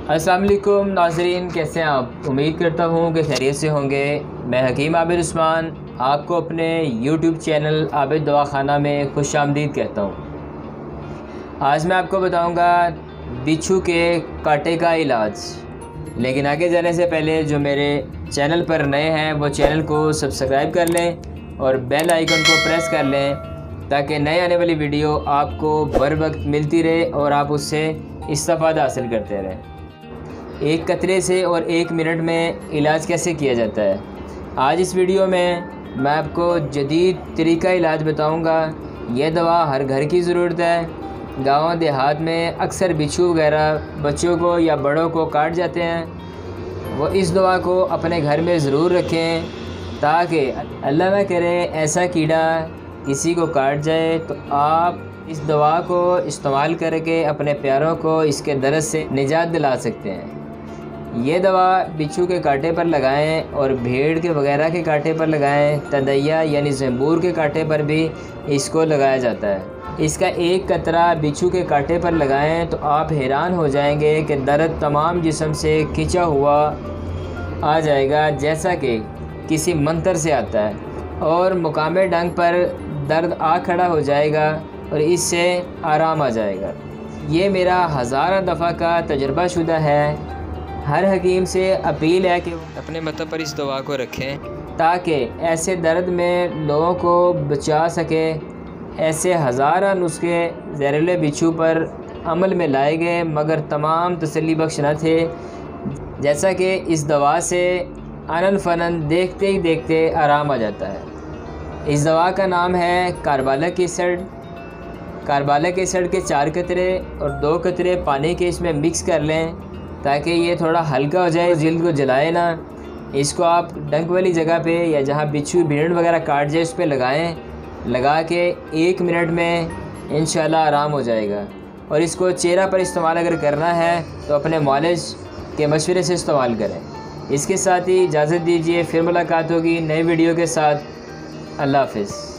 अस्सलाम वालेकुम नाज़रीन, कैसे हैं आप? उम्मीद करता हूँ कि खैरियत से होंगे। मैं हकीम आबिद उस्मान आपको अपने YouTube चैनल आबिद दवाखाना में खुश आमदीद कहता हूँ। आज मैं आपको बताऊँगा बिच्छू के कांटे का इलाज। लेकिन आगे जाने से पहले जो मेरे चैनल पर नए हैं वो चैनल को सब्सक्राइब कर लें और बेल आइकन को प्रेस कर लें ताकि नए आने वाली वीडियो आपको बर वक्त मिलती रहे और आप उससे इस्तेफादा हासिल करते रहें। एक कतरे से और 1 मिनट में इलाज कैसे किया जाता है, आज इस वीडियो में मैं आपको जदीद तरीका इलाज बताऊंगा। यह दवा हर घर की ज़रूरत है। गाँव देहात में अक्सर बिच्छू वगैरह बच्चों को या बड़ों को काट जाते हैं। वो इस दवा को अपने घर में ज़रूर रखें ताकि अल्लाह ना करे ऐसा कीड़ा किसी को काट जाए तो आप इस दवा को इस्तेमाल करके अपने प्यारों को इसके दर्द से निजात दिला सकते हैं। ये दवा बिच्छू के कांटे पर लगाएं और भेड़ के वगैरह के कांटे पर लगाएं। तदैया यानी ज़ंबूर के कांटे पर भी इसको लगाया जाता है। इसका एक कतरा बिच्छू के कांटे पर लगाएं तो आप हैरान हो जाएंगे कि दर्द तमाम जिस्म से खिंचा हुआ आ जाएगा जैसा कि किसी मंत्र से आता है और मुकामे डंग पर दर्द आ खड़ा हो जाएगा और इससे आराम आ जाएगा। ये मेरा हज़ार दफ़ा का तजुर्बा शुदा है। हर हकीम से अपील है कि अपने मतब पर इस दवा को रखें ताकि ऐसे दर्द में लोगों को बचा सके। ऐसे हज़ारा नुस्खे ज़हरीले बिच्छू पर अमल में लाए गए मगर तमाम तसल्ली बख्श न थे। जैसा कि इस दवा से अनन फ़नन देखते ही देखते आराम आ जाता है। इस दवा का नाम है कार्बालिक एसिड। कार्बालिक एसिड के 4 कतरे और 2 कतरे पानी के इसमें मिक्स कर लें ताकि ये थोड़ा हल्का हो जाए, जिल्द को जलाए ना। इसको आप डंक वाली जगह पे या जहाँ बिच्छू भेड़ वगैरह काट जाए उस पर लगाएं। लगा के 1 मिनट में इंशाल्लाह आराम हो जाएगा। और इसको चेहरा पर इस्तेमाल अगर करना है तो अपने मालिश के मशवरे से इस्तेमाल करें। इसके साथ ही इजाज़त दीजिए, फिर मुलाकात होगी नई वीडियो के साथ। अल्लाह हाफ़िज़।